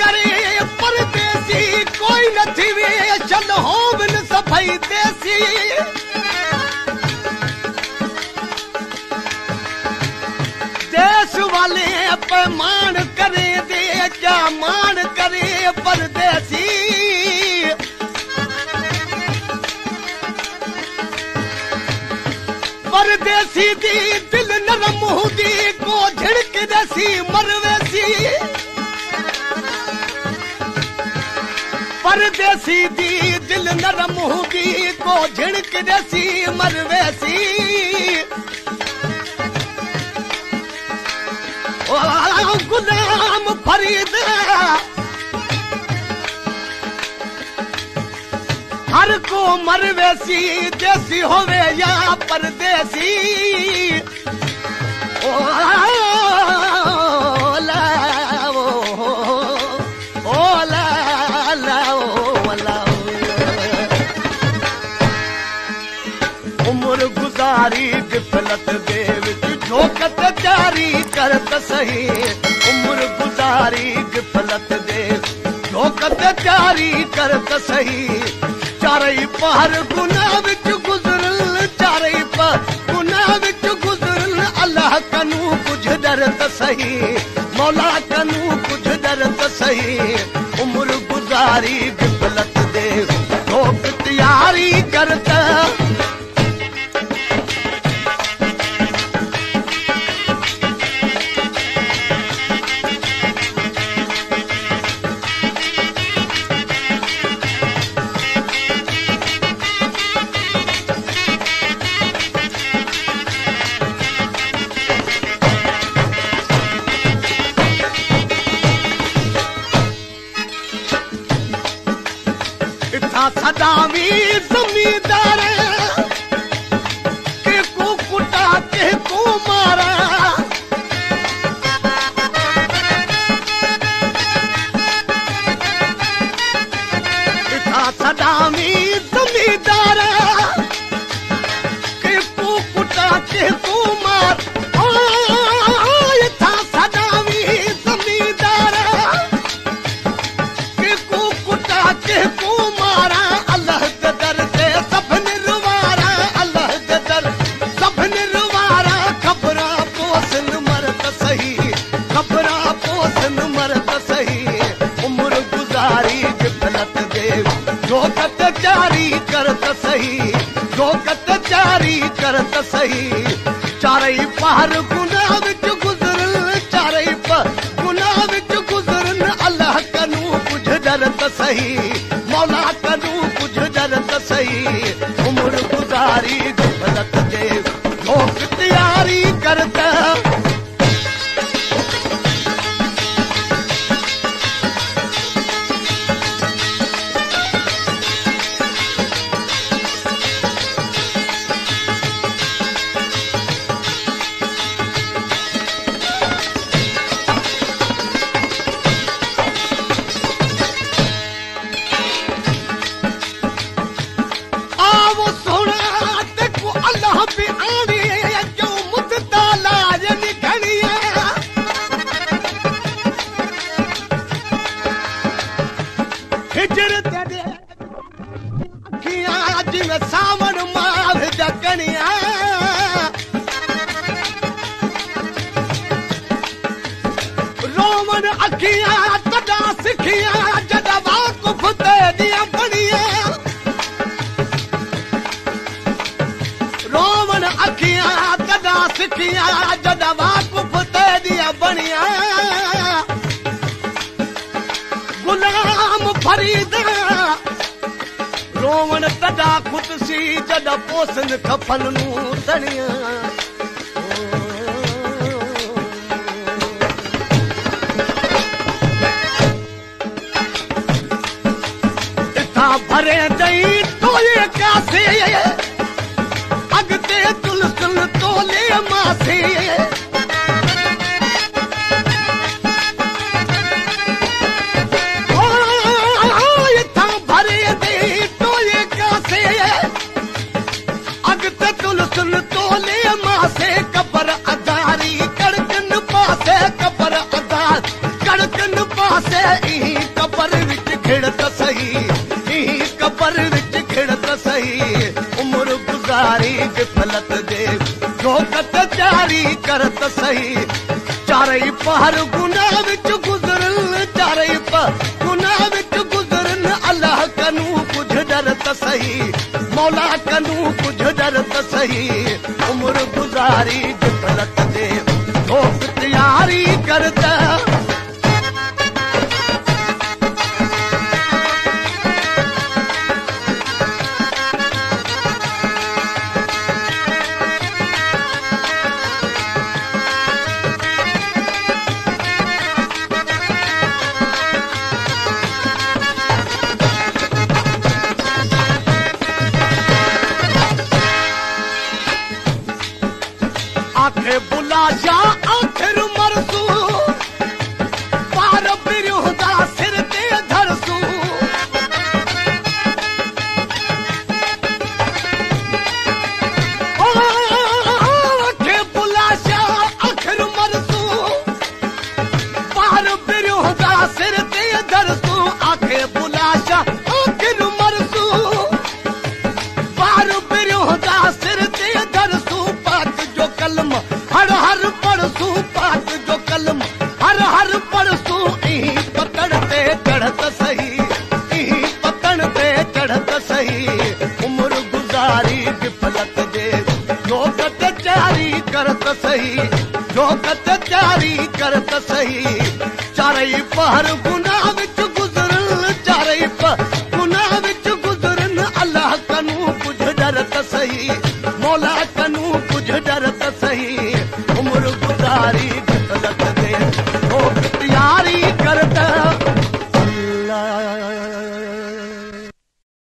करे परदेसी कोई न थी वे चल होवन सफाई देसी देश वाले पैमान करे दे क्या मान करे परदेसी परदेसी दी दिल नरम हुदी को झिड़क देसी मरवेसी परदेसी दी दिल नरम हुदी को झिड़क देसी मरवेसी गुलाम फरीद हर को मरवेसी देसी होवे या परदेसी ओ ला उम्र गुजारी गिफलत देव झोकत जारी करत सही उम्र गुजारी गिफलत देव झोकत जारी करत सही चारई पहर गुनाह विच गुजरल चारई पर गुनाह विच गुजरल अल्लाह कनू कुछ डरत सही मौला कनू कुछ डरत सही उम्र गुजारी गिफलत देव झोक तैयारी करत सदावी जमींदार के को कुटा के को मारा सदावी जमींदार के को कुटा के को मार सदावी जमींदार के को कुटा के को झोकत जारी करत सही झोकत जारी करत सही चारई पहर गुनाह विच गुजरल चारई पर गुनाह विच गुजरल अल्लाह कनू कुछ डरत सही मौला कनू कुछ डरत सही उम्र गुजारी गिफलत देव झोक तैयारी करत सावन माल जगनिया रोमन अखियां तदा सिखिया जदवा कुफते दिया बनिया रोमन अखियां तदा सिखिया जदवा कुफते दिया बनिया गुलाम फरीद रोवन तदा खुदसी जदा पोसन खफन नू तणिया इथा भरे दई तोले कासे अगते तुलसन तोले मासे तुलसन तोले मासे कबर अदारी कड़कन पासे कबर अदार कड़कन पासे ई कबर विच घिड़त सही, ई कबर विच घिड़त सही, उम्र गुजारी गिफलत दे जोकत जारी करत सही। चारई पहर गुनाह विच गुजरन, चारई पहर गुनाह विच गुजरन, अल्लाह कनू कुछ डरत सही, मौला कनू कुछ डरत सही, उम्र गुजारी गिफलत दे जोक तैयारी करता। आखे बुलाशा आखिर मरसू, पार बिरहुदा सिर ते धरसू, आखे बुलाशा आखिर मरसू, पार बिरहुदा सिर ते धरसू, आखे बुलाशा आखिर मरसू, पार बिरहुदा सिर ते धरसू, पाक जो कलम हर हर पढ़सू, पाक जो कलम हर हर पढ़सू, ई पकड़ते चढ़त सही, ई पकड़ते चढ़त सही, उम्र गुजारी गिफलत दे जोकत जारी करत सही, जोकत जारी करत सही। चारई पहर गुनाह विच गुजरन, चारई पहर गुनाह विच गुजरन, अल्लाह कनू कुछ डरत सही, मौला कनू कुछ डरत सही, उम्र गुजारी गिफलत दे।